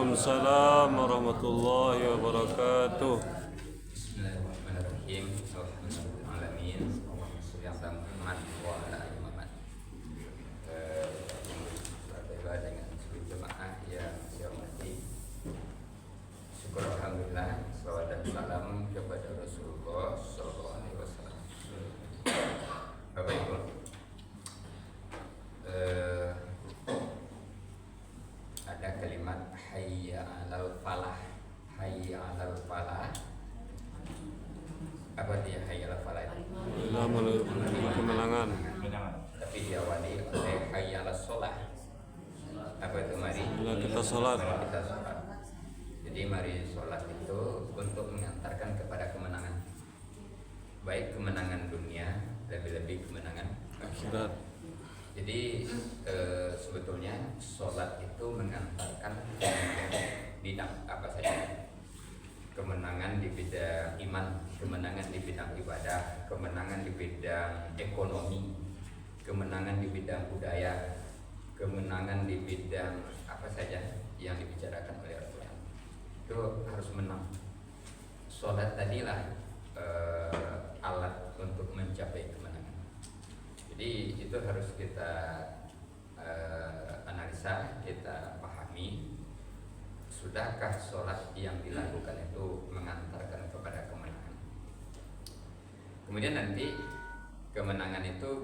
Waalaikumsalam warahmatullahi wabarakatuh. Bismillahirrahmanirrahim. Alhamdulillahirrahmanirrahim. Allahumma sholli ala Muhammad wa ala ali Muhammad. Alhamdulillah dengan seluruh jemaah yang saya hormati. Syukur alhamdulillah, salawat dan salam kepada Rasulullah sallallahu alaihi wasallam. Bapak Ibu, ada kalimat hayya 'alal falah. Hayya 'alal falah. Apa dia hayya 'alal falah itu? Kemenangan. Tapi diawali oleh hayya 'alas shalah. Apa itu mari? Bila kita sholat. Kita sholat. Jadi mari sholat itu untuk mengantarkan kepada kemenangan. Baik kemenangan dunia, lebih-lebih kemenangan Akhirat. Jadi sebetulnya sholat itu mengantarkan bidang apa saja. Kemenangan di bidang iman, kemenangan di bidang ibadah, kemenangan di bidang ekonomi, kemenangan di bidang budaya, kemenangan di bidang apa saja yang dibicarakan oleh Al-Quran. Itu harus menang. Sholat tadilah alat untuk mencapai kemenangan. Jadi itu harus kita analisa, kita pahami. Sudahkah sholat yang dilakukan itu mengantarkan kepada kemenangan? Kemudian nanti kemenangan itu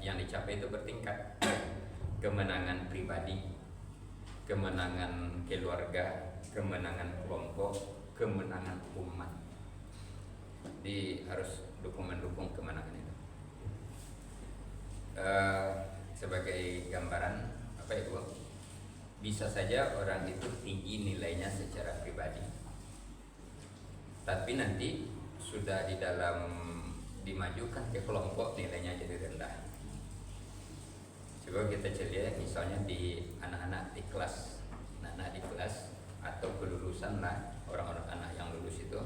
yang dicapai itu bertingkat. Kemenangan pribadi, kemenangan keluarga, kemenangan kelompok, kemenangan umat. Jadi harus mendukung kemenangan itu. Sebagai gambaran apa itu, bisa saja orang itu tinggi nilainya secara pribadi, tapi nanti sudah di dalam dimajukan ke kelompok nilainya jadi rendah. Coba kita lihat misalnya di anak-anak di kelas, anak-anak di kelas atau kelulusan lah, orang-orang anak yang lulus itu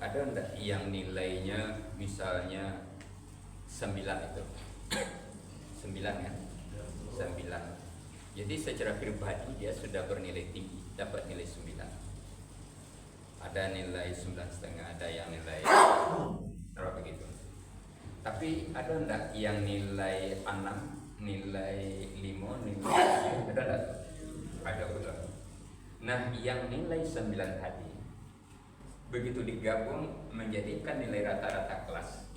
ada enggak yang nilainya misalnya 9 itu 9 kan? 9. Jadi secara pribadi dia sudah bernilai tinggi, dapat nilai 9. Ada nilai 9,5, ada yang nilai berapa begitu. Tapi ada enggak yang nilai 6, nilai 5, nilai 7? Ada enggak? Ada betul. Nah, yang nilai 9 tadi begitu digabung menjadikan nilai rata-rata kelas.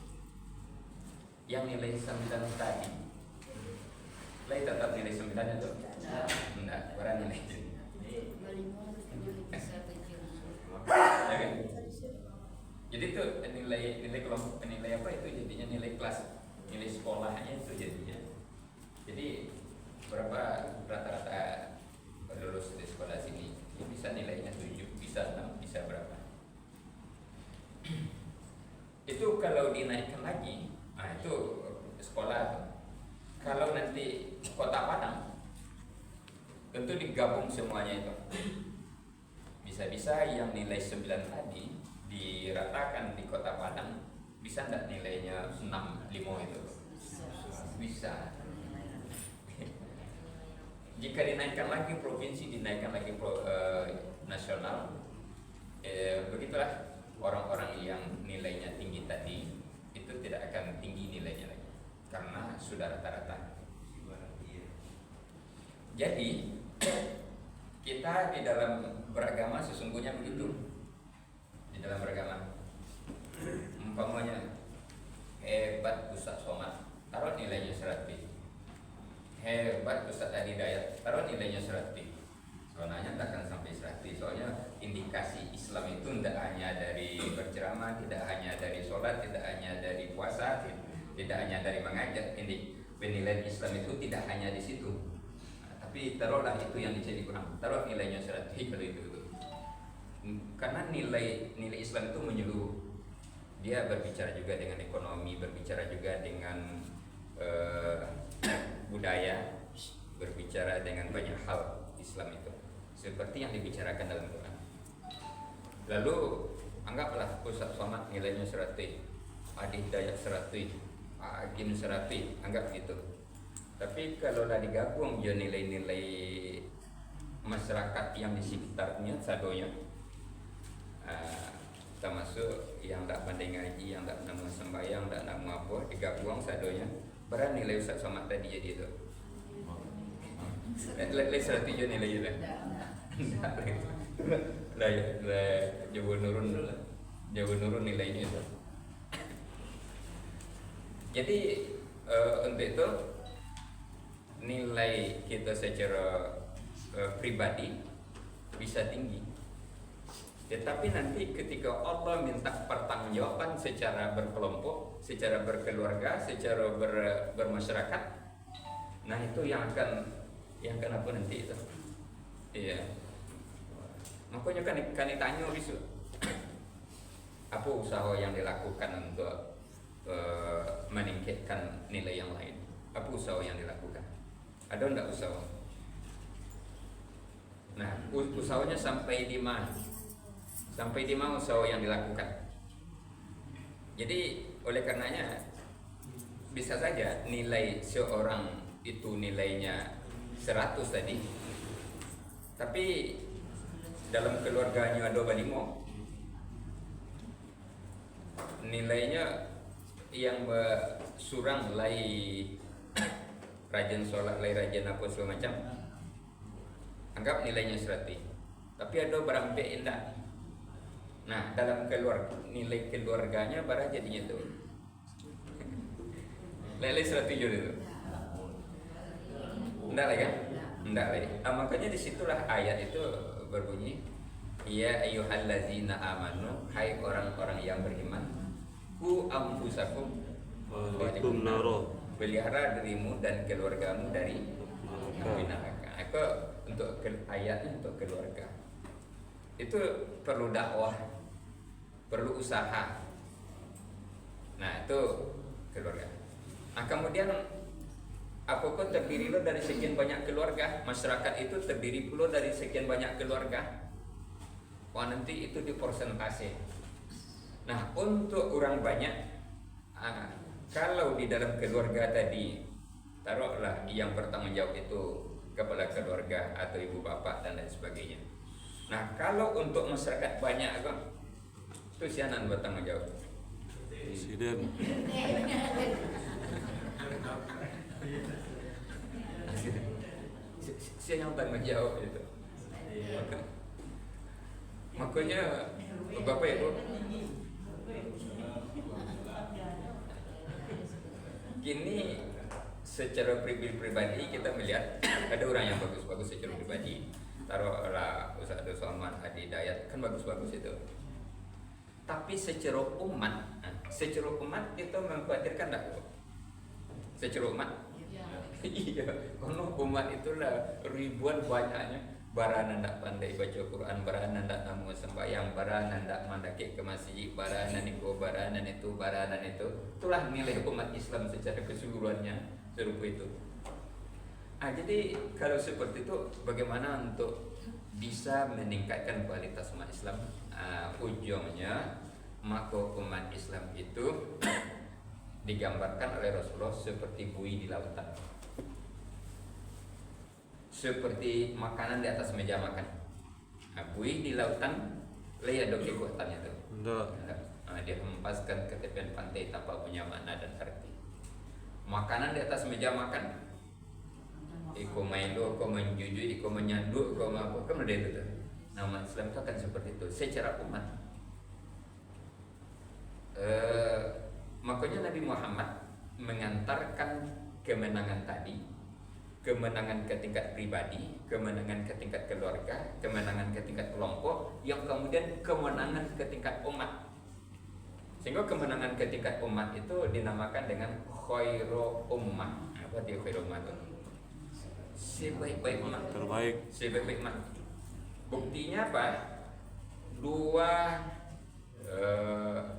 Yang nilai 9 tadi nilai tetap nilai 9 itu? Enggak, berapa nilai itu? Ya kan? Jadi itu nilai kelompok, nilai apa itu jadinya nilai kelas, nilai sekolahnya itu jadinya. Jadi berapa rata-rata lulus di sekolah sini? Ya bisa nilainya 7, bisa 6, bisa berapa? Itu kalau dinaikkan lagi, nah itu sekolah. Kalau nanti Kota Padang, tentu digabung semuanya itu. Bisa-bisa yang nilai 9 tadi diratakan di Kota Padang, bisa enggak nilainya 6, 5 itu? Bisa. Jika dinaikkan lagi provinsi, dinaikkan lagi nasional, begitulah orang-orang yang nilainya tinggi tadi itu tidak akan tinggi nilainya lagi karena sudah rata-rata. Jadi kita di dalam beragama sesungguhnya begitu. Di dalam beragama umpamanya hebat Ustaz Somad, taruh nilainya 100. Hebat Ustaz Adi Dayat, taruh nilainya 100. Soalnya tak akan sampai 100. Soalnya indikasi Islam itu tidak hanya dari berceramah, tidak hanya dari sholat, tidak hanya dari puasa, tidak hanya dari mengajar. Ini penilaian Islam itu tidak hanya di situ. Nah, tapi taruhlah itu yang jadi kurang. Taruh nilainya 100 kalau itu. Karena nilai Islam itu menyeluruh. Dia berbicara juga dengan ekonomi, berbicara juga dengan budaya, berbicara dengan banyak hal Islam itu. Seperti yang dibicarakan dalam Quran. Lalu anggaplah Ustaz Somad nilainya 100, Adi Dayat 100, Agim 100, anggap gitu. Tapi kalau dah digabung ya nilai-nilai masyarakat yang di sekitarnya sadonya, termasuk yang tak pandai ngaji, yang tak nama sembahyang, tak nama apa, digabung sadonya, berapa nilai Ustaz Somad tadi jadi itu? Lihat 107 nilai itu lah. Jauh nurun nilainya itu. Jadi untuk itu nilai kita secara pribadi bisa tinggi. Tetapi nanti ketika Allah minta pertanggungjawaban secara berkelompok, secara berkeluarga, secara bermasyarakat, nah itu yang akan apa nanti itu? Iya. Makanya kan ditanya bisu, apa usaha yang dilakukan untuk meningkatkan nilai yang lain? Apa usaha yang dilakukan? Ada enggak usaha? Nah, usahanya sampai di mana? Sampai di mana usaha yang dilakukan? Jadi oleh karenanya bisa saja nilai seorang itu nilainya 100 tadi, tapi dalam keluarganya ada balimo nilainya yang surang lai rajin sholat, lai rajin apa segala macam, anggap nilainya 100, tapi ada barang indah. Nah, dalam nilai keluarganya barang jadinya tuh lele 107 itu. Enggak lagi kan? Enggak lagi. Makanya disitulah ayat itu berbunyi, ya ayyuhallazina amanu, hai orang-orang yang beriman, ku anfusakum wa ahlikum naro, pelihara dirimu dan keluargamu dari api neraka. Aku untuk ayatnya untuk keluarga itu perlu dakwah, perlu usaha. Nah itu keluarga. Nah kemudian apapun terdiri lo dari sekian banyak keluarga, masyarakat itu terdiri pula dari sekian banyak keluarga. Wah nanti itu di persentase. Nah untuk orang banyak, kalau di dalam keluarga tadi taruhlah yang bertanggung jawab itu kepala keluarga atau ibu bapak dan lain sebagainya. Nah kalau untuk masyarakat banyak itu siapa yang bertanggung jawab? Presiden. Siapa yang tanggung jawab itu? Makanya Bapak Ibu, kini secara pribadi kita melihat ada orang yang bagus-bagus secara pribadi. Taruhlah Ustaz Somad, Adi Dayat, kan bagus-bagus itu. Tapi secara umat itu mengkhawatirkan tak? Secara umat? Iya, karena umat itulah ribuan banyaknya. Barana ndak pandai baca Quran, barana ndak namu sembahyang, barana ndak mandaki ke masjid, barana itu. Itulah nilai umat Islam secara keseluruhannya serupa itu. Jadi kalau seperti itu, bagaimana untuk bisa meningkatkan kualitas umat Islam? Ujungnya maka umat Islam itu digambarkan oleh Rasulullah seperti buih di lautan, seperti makanan di atas meja makan. Buih di lautan, lihat dong kekuatannya tuh. Dia hempaskan ke tepian pantai tanpa punya makna dan arti. Makanan di atas meja makan, iko mailo, iko menjujur, iko menyanduk, iko apa, kan udah itu tuh. Nama Islam itu akan seperti itu secara umat. Makanya Nabi Muhammad mengantarkan kemenangan tadi, kemenangan ke tingkat pribadi, kemenangan ke tingkat keluarga, kemenangan ke tingkat kelompok, yang kemudian kemenangan ke tingkat umat. Sehingga kemenangan ke tingkat umat itu dinamakan dengan khairu ummah. Apa dia khairu ummah itu? Sebaik-baik umat. Terbaik. Sebaik-baik umat. Buktinya apa? Dua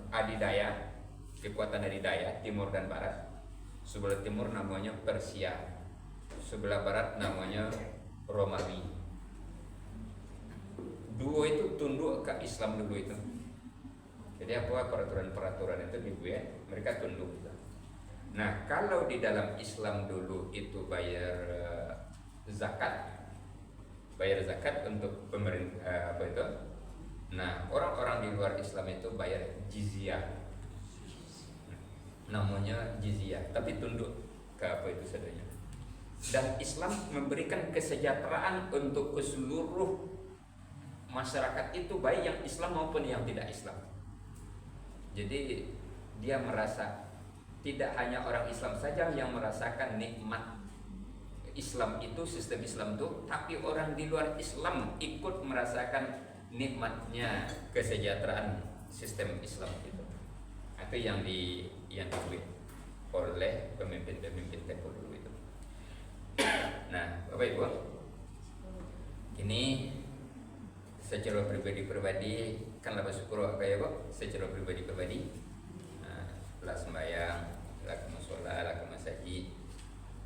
adidaya, kekuatan adidaya, timur dan barat. Sebelah timur namanya Persia, sebelah barat namanya Romawi. Dua itu tunduk ke Islam dulu itu. Jadi apa peraturan-peraturan itu dibuat, mereka tunduk. Nah kalau di dalam Islam dulu itu bayar zakat, bayar zakat untuk pemerintah apa itu. Nah, orang-orang di luar Islam itu bayar jizyah, namanya jizyah, tapi tunduk ke apa itu sadanya. Dan Islam memberikan kesejahteraan untuk ke seluruh masyarakat itu, baik yang Islam maupun yang tidak Islam. Jadi dia merasa tidak hanya orang Islam saja yang merasakan nikmat Islam itu, sistem Islam itu, tapi orang di luar Islam ikut merasakan nikmatnya kesejahteraan sistem Islam itu. Itu yang dibuat oleh pemimpin-pemimpin tempo dulu itu. Nah, Bapak Ibu, ini secara pribadi kan lah bersyukur ya Pak, secara pribadi. Nah, lah sembahyang, lah ke musola, lah ke masjid,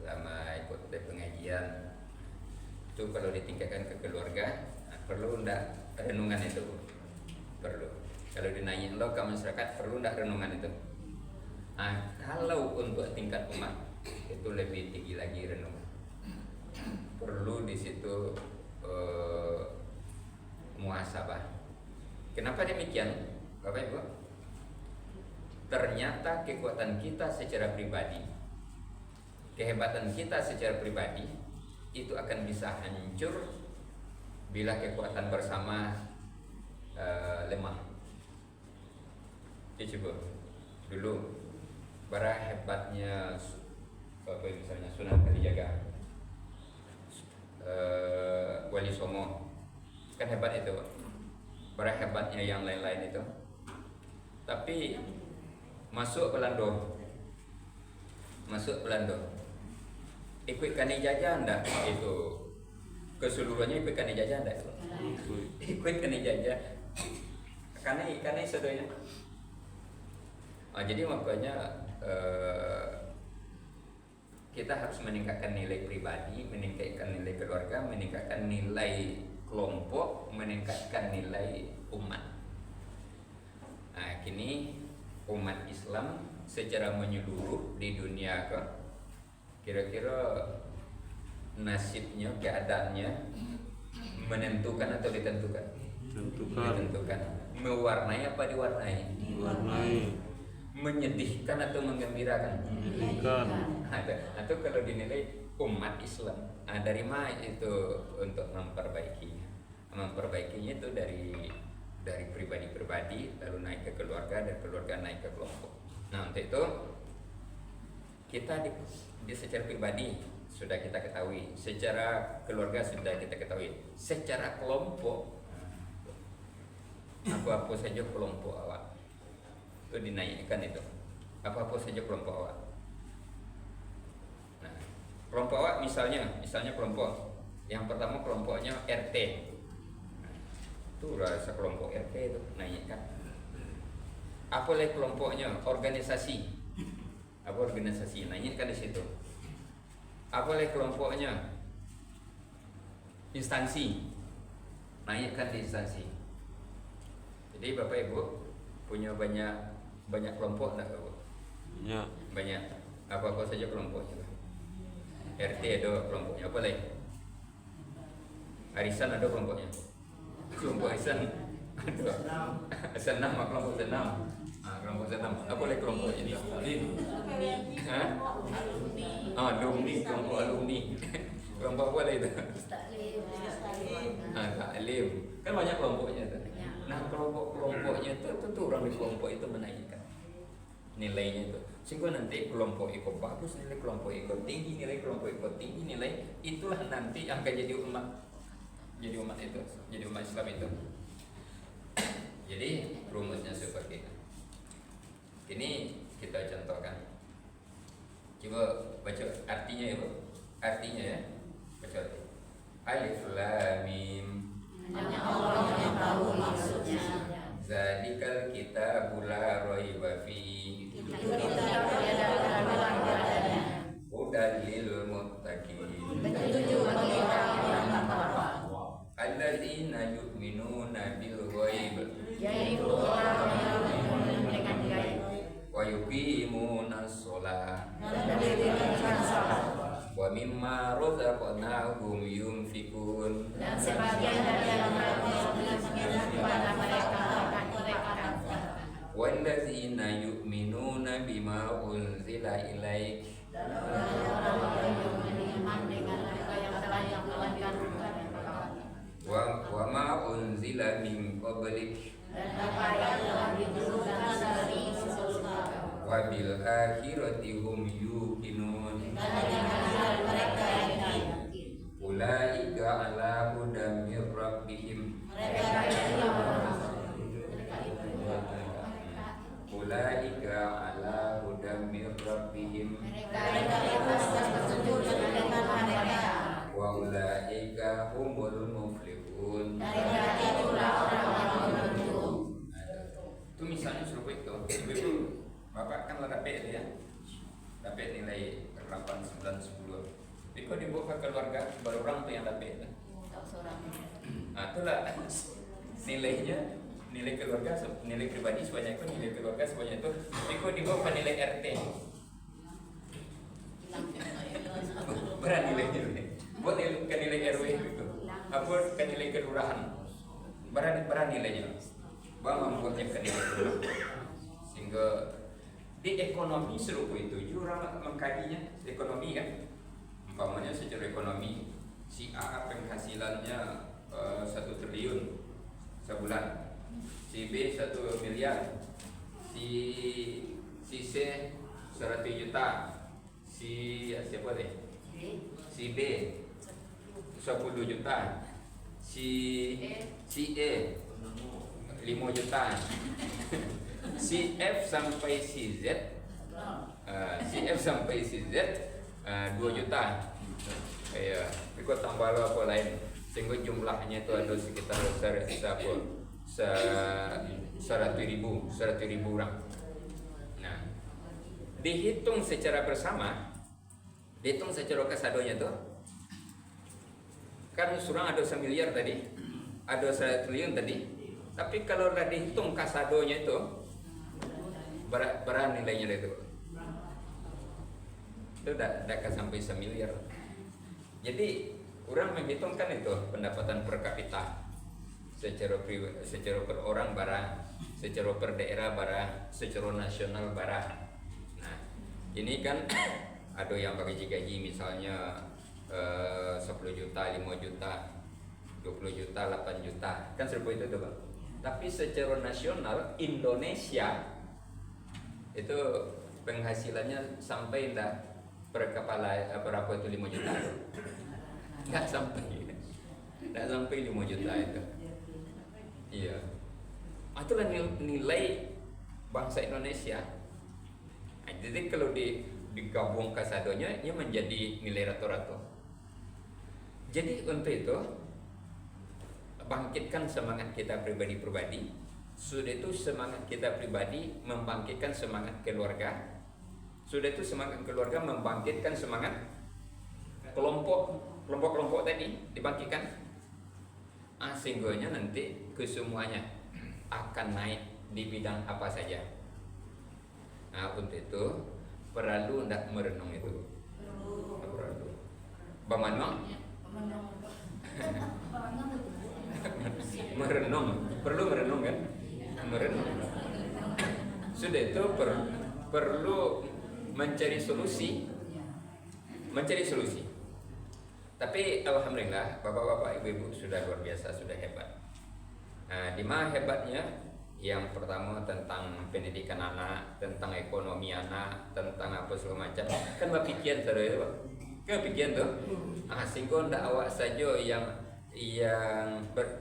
lama ikut pengajian. Itu kalau ditingkatkan ke keluarga, nah, perlu ndak renungan itu? Perlu. Kalau dinaik lo ke masyarakat, perlu ndak renungan itu? Nah, kalau untuk tingkat umat itu lebih tinggi lagi renungan. Perlu di situ muhasabah. Kenapa demikian, Bapak Ibu? Ternyata kekuatan kita secara pribadi, kehebatan kita secara pribadi itu akan bisa hancur bila kekuatan bersama lemah. Ya coba dulu bara hebatnya apa misalnya Sunan Kalijaga, Wali Songo, kan hebat itu, bara hebatnya yang lain-lain itu. Tapi masuk Belanda, ikut kani jajah ndak itu, keseluruhannya ikut kani jajah ndak itu, ikut kani jajah, kani saudanya. Jadi makanya kita harus meningkatkan nilai pribadi, meningkatkan nilai keluarga, meningkatkan nilai kelompok, meningkatkan nilai umat. Nah, kini umat Islam secara menyeluruh di dunia kira-kira nasibnya, keadaannya menentukan atau ditentukan? Ditentukan. Mewarnai apa diwarnai? Menyedihkan atau menggembirakan? Atau kalau dinilai umat Islam, dari mana itu untuk memperbaikinya? Memperbaikinya itu dari pribadi-pribadi, lalu naik ke keluarga, dan keluarga naik ke kelompok. Nah, untuk itu kita di secara pribadi sudah kita ketahui, secara keluarga sudah kita ketahui, secara kelompok apa-apa saja kelompok awak itu dinaikkan itu, apa-apa saja kelompok awak. Nah, kelompok awak misalnya kelompok yang pertama kelompoknya RT, itu rasa kelompok RT itu naikkan. Apa lagi kelompoknya organisasi, apa organisasi naikkan di situ. Apa lagi kelompoknya instansi, naikkan di instansi. Jadi Bapak Ibu punya banyak kelompok enggak Bapak? Ya. Banyak. Apa saja kelompoknya? RT ada kelompoknya, apa lagi? Arisan ada kelompoknya. Kelompok arisan ada. Senam, kelompok senam. Kelompok senam. Apa lagi kelompoknya ini? Alumni, kelompok alumni. Kelompok apa lagi itu? Taklim. Kan banyak kelompoknya itu. Nah, kelompoknya itu orang di kelompok itu menaikkan nilainya itu, sehingga nanti kelompok ikut bagus, nilai kelompok ikut tinggi, nilai kelompok ikut tinggi, nilai itulah nanti yang akan jadi umat itu, jadi umat Islam itu. Jadi rumusnya seperti itu. Ini kita contohkan. Coba baca artinya ya, Bu. Artinya ya. Baca Alif Lam Mim. Hanya Allah yang tahu maksudnya. Zalikal kitabul la raiba fihi. Itu tidak ada keraguan padanya. Hudal lil muttaqin. Petunjuk bagi orang yang bertakwa. Alladzina yu'minuna bil ghaib. Yaitu orang yang beriman dengan gaib. Wa yuqimuna shalah. Dan mendirikan salat. wa mimma razaqnahum yunfikun. Dan sebagian dari yang kepada mereka akan mereka Wallazina yu'minuna bima unzila ilaik orang-orang yang beriman dengan apa yang telah diturunkan wa ma unzila min qablik dan apa yang telah diturunkan dari sebelumnya. wa bil akhirati hum yuqinun. Dan dengan mereka yang yakin. Ulaika ala hudam mir rabbihim. Mereka yang Ulaika ala hudam mir rabbihim mereka yang bersetuju dengan mereka. wa ulaika humul muflihun. Mereka itulah orang-orang yang beruntung. Itu misalnya serupa itu. Ibu, Bapak kan dapat ya. Dapat nilai 8, 9, 10. Tapi kalau dibawa ke keluarga, baru orang tuh yang dapat. Nah, itulah nilainya, nilai keluarga, nilai pribadi sebanyak itu, nilai keluarga sebanyak itu. Tapi kalau dibawa ke nilai RT, berat nilainya. Buat ke nilai RW gitu. Apa ke nilai kelurahan, berat nilainya. Bang membuatnya ke nilai kelurahan. Sehingga di ekonomi serupa itu juga orang mengkajinya ekonomi kan. Umpamanya secara ekonomi si A penghasilannya 1 triliun sebulan, si B 1 miliar, si C 100 juta, si siapa deh, si B 10 juta, si E 5 juta, si F sampai si Z, si Z 2 juta. Iya, ikut tambah lo apa lain, sehingga jumlahnya itu ada sekitar 100.000 orang. Nah, dihitung secara bersama, dihitung secara kasadonya tuh, kan surang ada 1 miliar tadi, ada 1 triliun tadi, tapi kalau udah dihitung kasadonya itu, berapa nilainya itu? Itu udah sampai 1 miliar. Jadi orang menghitungkan itu pendapatan per kapita secara per orang barang, secara per daerah barang, secara nasional barang. Nah, ini kan ada yang bagi gaji misalnya 10 juta, 5 juta, 20 juta, 8 juta, kan seperti itu tuh Bang. Tapi secara nasional Indonesia itu penghasilannya sampai enggak per kepala berapa itu 5 juta? Enggak sampai 5 juta itu. Iya. Itulah nilai bangsa Indonesia. Nah, jadi kalau digabung kasadonya, ini menjadi nilai rata-rata. Jadi untuk itu bangkitkan semangat kita pribadi-pribadi. Sudah itu semangat kita pribadi membangkitkan semangat keluarga. Sudah itu semangat keluarga membangkitkan semangat kelompok tadi dibangkitkan. Sehingga nanti kesemuanya akan naik di bidang apa saja. Nah, untuk itu perlu ndak merenung itu. Perlu. Bagaimana? Merenung, perlu merenung kan? Merenung. Sudah itu perlu mencari solusi. Tapi alhamdulillah bapak-bapak, ibu-ibu sudah luar biasa, sudah hebat. Nah, di mana hebatnya? Yang pertama tentang pendidikan anak, tentang ekonomi anak, tentang apa segala macam. Kan bapikian saudara itu, Pak. Kepikiran tuh. Sehingga ndak awak saja yang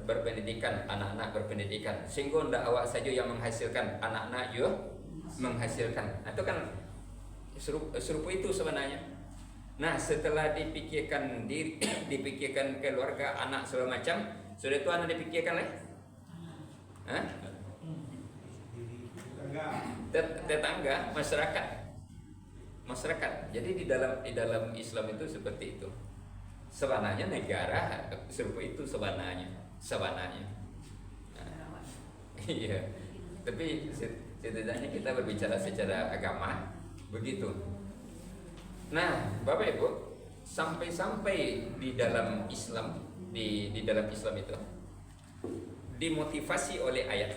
berpendidikan, anak-anak berpendidikan. Sehingga ndak awak saja yang menghasilkan, anak-anak juga menghasilkan. Itu kan serupa itu sebenarnya. Nah, setelah dipikirkan diri, dipikirkan keluarga, anak segala macam, sudah itu anak dipikirkan lah. Tetangga, masyarakat. Jadi di dalam Islam itu seperti itu. Sebenarnya negara serupa itu sebenarnya. Nah, iya. Tapi setidaknya kita berbicara secara agama begitu. Nah, Bapak Ibu, sampai-sampai di dalam Islam, di dalam Islam itu dimotivasi oleh ayat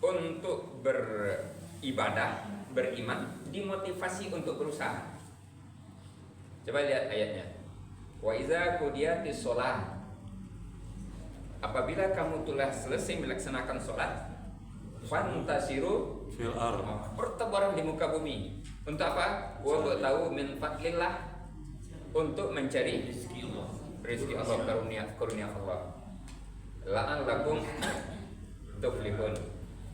untuk beribadah, beriman, dimotivasi untuk berusaha. Coba lihat ayatnya. Wa iza qudiyatis shalah, apabila kamu telah selesai melaksanakan sholat, fantasiru fil ard, bertebaran di muka bumi. Untuk apa? Wa tahu min fadlillah, untuk mencari rezeki Allah, karunia Allah. La'allakum tuflihun,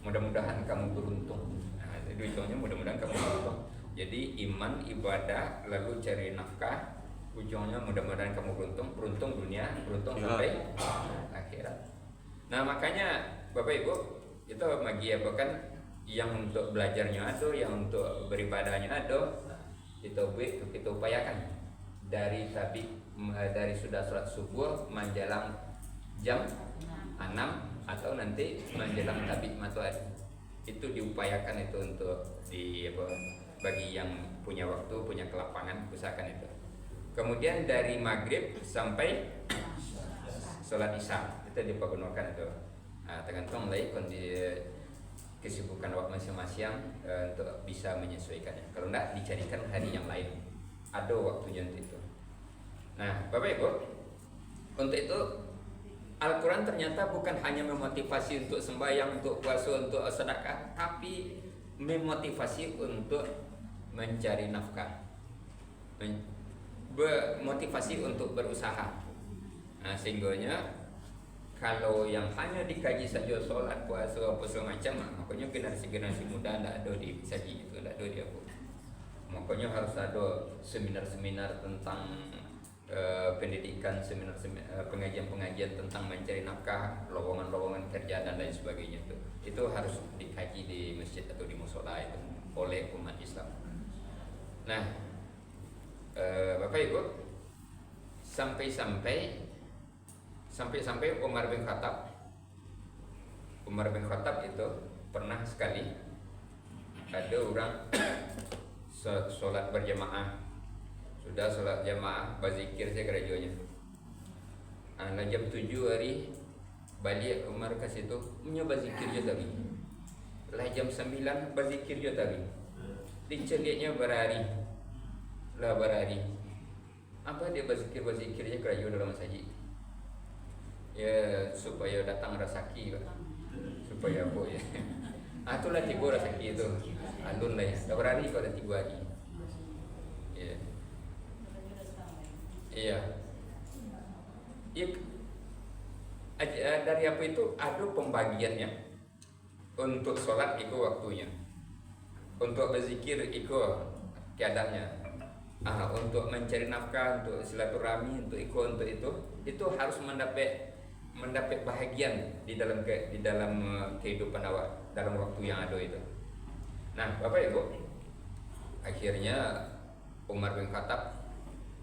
mudah-mudahan kamu beruntung. Nah, itu ujungnya mudah-mudahan kamu beruntung. Jadi iman, ibadah, lalu cari nafkah, ujungnya mudah-mudahan kamu beruntung dunia, beruntung sampai akhirat. Nah makanya Bapak Ibu, itu bagi apa kan, yang untuk belajarnya ada, yang untuk beribadahnya ada, itu kita upayakan dari sudah sholat subuh menjelang jam 6 atau nanti menjelang tabik matahari, itu diupayakan itu untuk bagi yang punya waktu, punya kelapangan, usahakan itu. Kemudian dari maghrib sampai sholat isya itu dipergunakan itu. Nah, tergantung lagi kesibukan waktu masing-masing untuk bisa menyesuaikannya. Kalau enggak, dicarikan hari yang lain, ada waktunya untuk itu. Nah Bapak Ibu, untuk itu Al-Quran ternyata bukan hanya memotivasi untuk sembahyang, untuk puasa, untuk sedekah, tapi memotivasi untuk mencari nafkah, memotivasi untuk berusaha. Nah sehingganya kalau yang hanya dikaji saja sholat, puasa, apa semacam, makanya generasi muda tidak ada di saji itu, tidak ada di apa. Makanya harus ada seminar-seminar tentang pendidikan, pengajian-pengajian tentang mencari nafkah, lowongan-lowongan kerja dan lain sebagainya itu harus dikaji di masjid atau di musola itu oleh umat Islam. Nah Bapak Ibu, sampai-sampai Umar bin Khattab itu pernah sekali ada orang sholat berjamaah. Sudah sholat jamaah, berzikir saya kerajanya. Jam 7 hari balik Umar ke situ, punya berzikir je tadi. Lah jam 9 berzikir je tadi. Diceliknya berhari. Apa dia berzikir je kerajaan dalam masjid. Ya supaya datang rasaki, supaya apa ya. Itulah tiba rasaki itu. Alun lah ya. Dah berhari kau dah 3 hari. Ya. Iya. Dari apa itu ada pembagiannya. Untuk sholat itu waktunya, untuk berzikir itu keadaannya, untuk mencari nafkah, untuk silaturahmi, untuk itu harus mendapat bahagian di dalam kehidupan awak dalam waktu yang ada itu. Nah Bapak Ibu, akhirnya Umar bin Khattab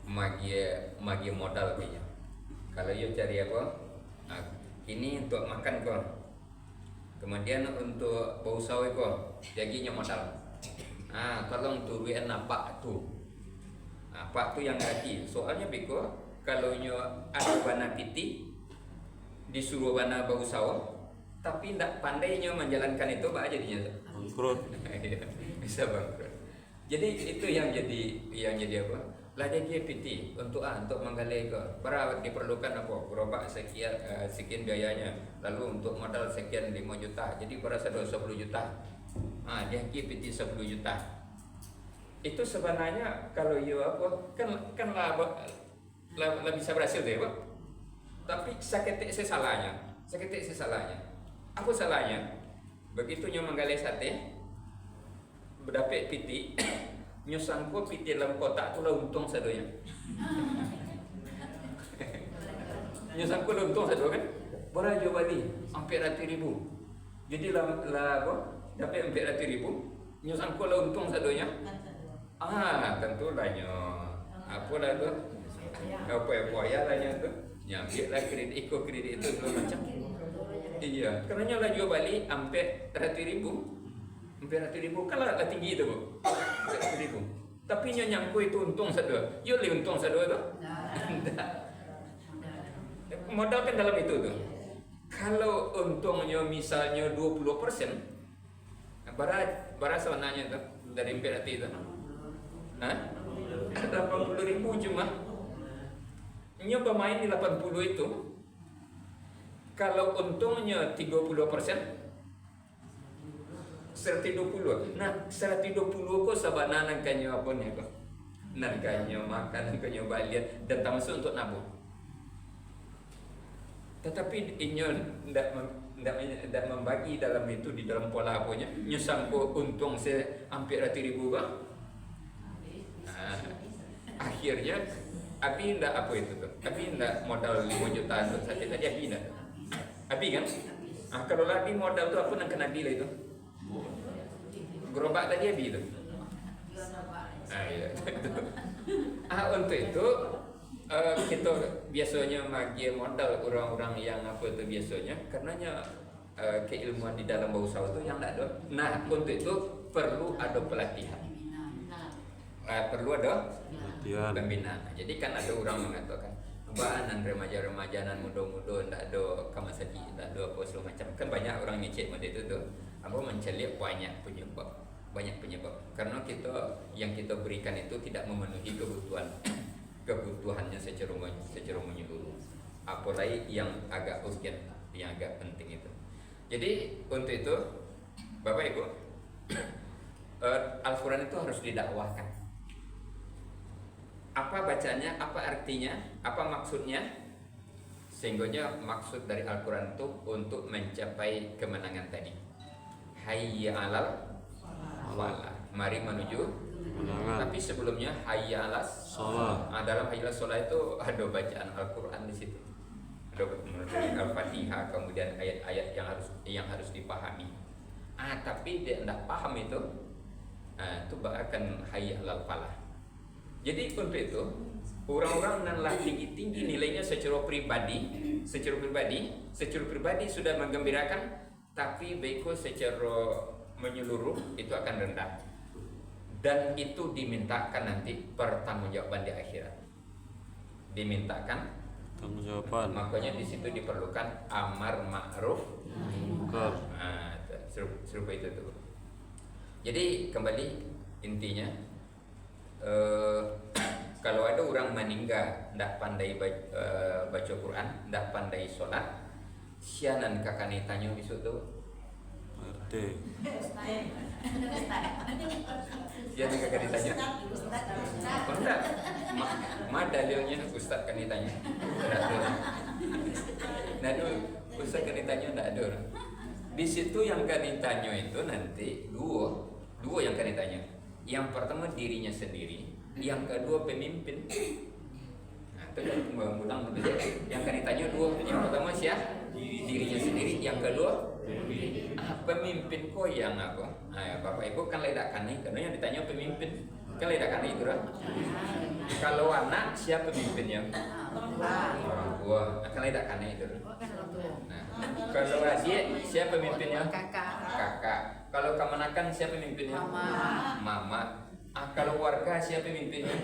magi modal punya. Kalau you cari apa? Ini untuk makan kau. Kemudian untuk bau sawi kau, jaginya modal. Tolong turuin pak tu. Pak tu yang hati. Soalnya biko kalau you ada bana piti disuruh bana bau sawi, tapi tidak pandainya menjalankan itu, apa jadinya? bangkrut. Bisa bangkrut. Jadi itu yang jadi apa? Lada dia PT untuk menggali ke berapa diperlukan apa, berapa sekian biayanya, lalu untuk modal sekian 5 juta, jadi berasa 10 juta. Dia PT 10 juta. Itu sebenarnya kalau you apa kan lah bisa berhasil deh, Pak. Tapi seketik sesalahnya. Apa salahnya? Begitunya menggali sate, berdapat PT nyusangku piti dalam kotak tu lah untung sadonya. Nyusangku lah untung sado kan. Bara jo bali hampir 100,000. Jadi lah apa? Dapat 400,000. Nyusangku lah untung sadonya. Tentu lah nyo. Apa lah tu? Apa ya lah nyo tu? Nyambil lah kredit itu segala macam. Iya, kerana lah jo bali hampir 100,000. 400,000 kan lah tinggi itu, Bu. 400,000. Tapi nyangku itu untung sadua. Yo li untung sadua tuh. Modal kan dalam itu tuh. Kalau untungnya misalnya 20%, bara sebenarnya tuh dari PRT itu. Hah? 80.000 cuma. Nyoba main di 80 itu. Kalau untungnya 30%, 120. Nah, 120 kok sabanana kanyo apa nih kok? Narkanyo makan, kanyo balian dan termasuk untuk nabung. Tetapi inyo tidak membagi dalam itu di dalam pola apanya. Nyesangko untung hampir 100.000 kan? Nah, akhirnya Abi ndak apa itu tuh? Abi ndak modal 5 jutaan tuh saja tadi Abi ndak. Abi kan? Kalau lagi modal tuh aku nak kena bila itu. Gerobak tadi Abi itu. Iya. Untuk itu kita biasanya magi modal orang-orang yang apa itu biasanya karenanya keilmuan di dalam berusaha itu yang tidak ada. Nah, untuk itu perlu ada pelatihan. Perlu ada pembinaan. Jadi kan ada orang mengatakan baanan remaja-remaja nan muda-muda ndak ada kamasaki, ndak ada apa segala macam. Kan banyak orang ngecek pada itu tuh. Apa mencari banyak penyebab. Karena yang kita berikan itu tidak memenuhi kebutuhannya secara menyeluruh. Apalagi yang agak urgent, yang agak penting itu. Jadi untuk itu Bapak Ibu, Al-Quran itu harus didakwahkan. Apa bacanya, apa artinya, apa maksudnya, sehingga maksud dari Al-Quran itu untuk mencapai kemenangan tadi. Hayya 'alal falah, mari menuju kemenangan. Tapi sebelumnya hayya 'alas shalah. Dalam hayya 'alas shalah itu ada bacaan Al-Quran di situ. Ada dari Al-Fatihah, kemudian ayat-ayat yang harus dipahami. Tapi dia tidak paham itu akan hayya 'alal falah. Jadi untuk itu orang-orang yang tinggi nilainya secara pribadi sudah menggembirakan, tapi beko secara menyeluruh itu akan rendah. Dan itu dimintakan nanti pertanggungjawaban di akhirat. Dimintakan tanggung-jawaban. Makanya di situ diperlukan amar ma'ruf munkar. Serupa itu tuh. Jadi kembali intinya, kalau ada orang meninggal tidak pandai baca Quran, tidak pandai sholat, sianan kakak tanya besok tuh. RT. Sianan kakak ditanya. Enggak. Dalilnya Ustaz kan ditanya. Nah itu Ustaz kan ditanya tidak ada. Di situ yang kan ditanya itu nanti dua yang kan ditanya. Yang pertama dirinya sendiri, yang kedua pemimpin. Nah, itu mudah-mudahan yang kan ditanya dua. Yang pertama siapa? Dirinya sendiri. Yang kedua pemimpin kok yang apa? Bapak Ibu kan ledakan nih, karena yang ditanya pemimpin kan ledakan itu kan. Kalau anak siapa pemimpinnya? Orang tua. Kan ledakan itu. Nah, kalau adik siapa pemimpinnya? Kakak. Kalau kemenakan siapa pemimpinnya? Mama. Kalau warga siapa pemimpinnya?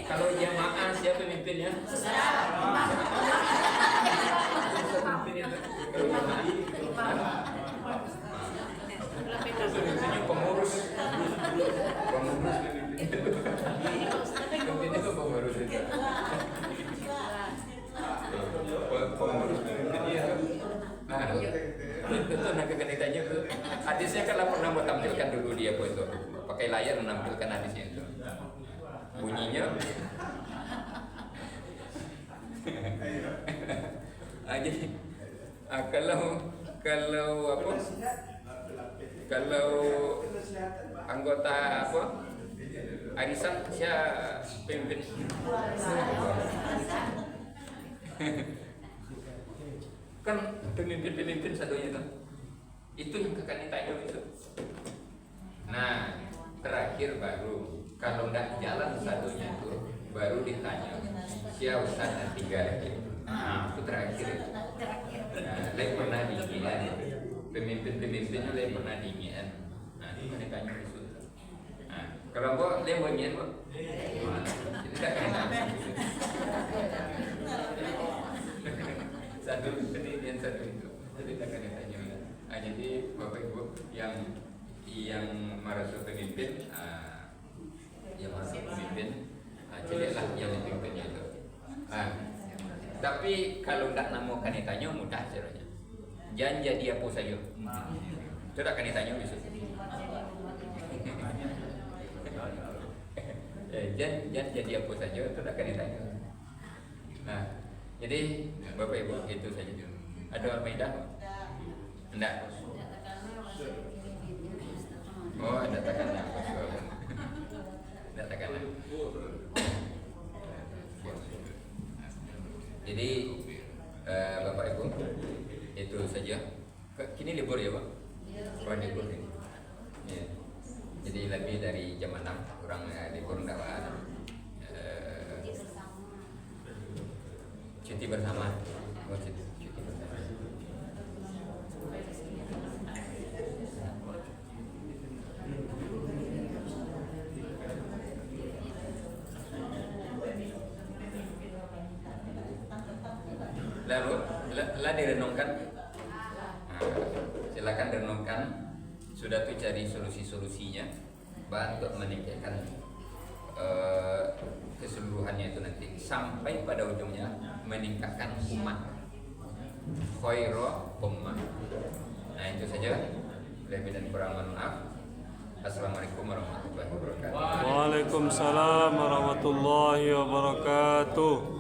Kalau jamaah siapa pemimpinnya? Pemimpinnya pengurus. Pemimpinnya itu pengurus itu. Pengurus pemimpinnya. Nah, itu nakakanitannya tuh. Hadisnya kan pernah mau tampilkan dulu dia itu. Pakai layar menampilkan hadisnya itu. Bunyinya jadi kalau apa? Kalau anggota apa? Arisan siapa pemimpin? Kan pemimpin satunya kan. Itu yang kakak ditanya itu. Nah, terakhir baru kalau nggak jalan satunya itu baru ditanya siapa Ustaz yang tinggal itu. Nah, itu terakhir itu. Nah, lain pernah diingat pemimpinnya lain pernah diingat. Nah, itu kan ditanya itu. Nah, Kalau kok dia bagian kok. Jadi tak kena. Satu penelitian satu itu. Jadi tak kena tanya. Jadi Bapak Ibu yang merasa pemimpin, jadilah yang dipimpinnya itu. Tapi kalau tak namukan ditanya mudah caranya. Jangan jadi apa saja. Itu tak akan ditanya bisa. Jangan jadi apa saja itu tak akan ditanya. Nah, jadi Bapak Ibu itu saja. Ada Al-Maidah? Enggak. Oh, ada tekanan. Ada tekanan. Jadi Bapak Ibu itu saja. Kini libur ya Pak? Oh, libur ini. Ya. Jadi lebih dari jam 6 kurang libur enggak Pak? Cuti bersama. Oh, cuti bersama. Lalu direnungkan. Silakan renungkan. Sudah tuh cari solusi-solusinya untuk meningkatkan keseluruhannya itu nanti sampai pada ujungnya meningkatkan umat khairu ummah. Nah itu saja. Lebih dan kurang mohon maaf. Assalamualaikum warahmatullahi wabarakatuh. Waalaikumsalam warahmatullahi wabarakatuh.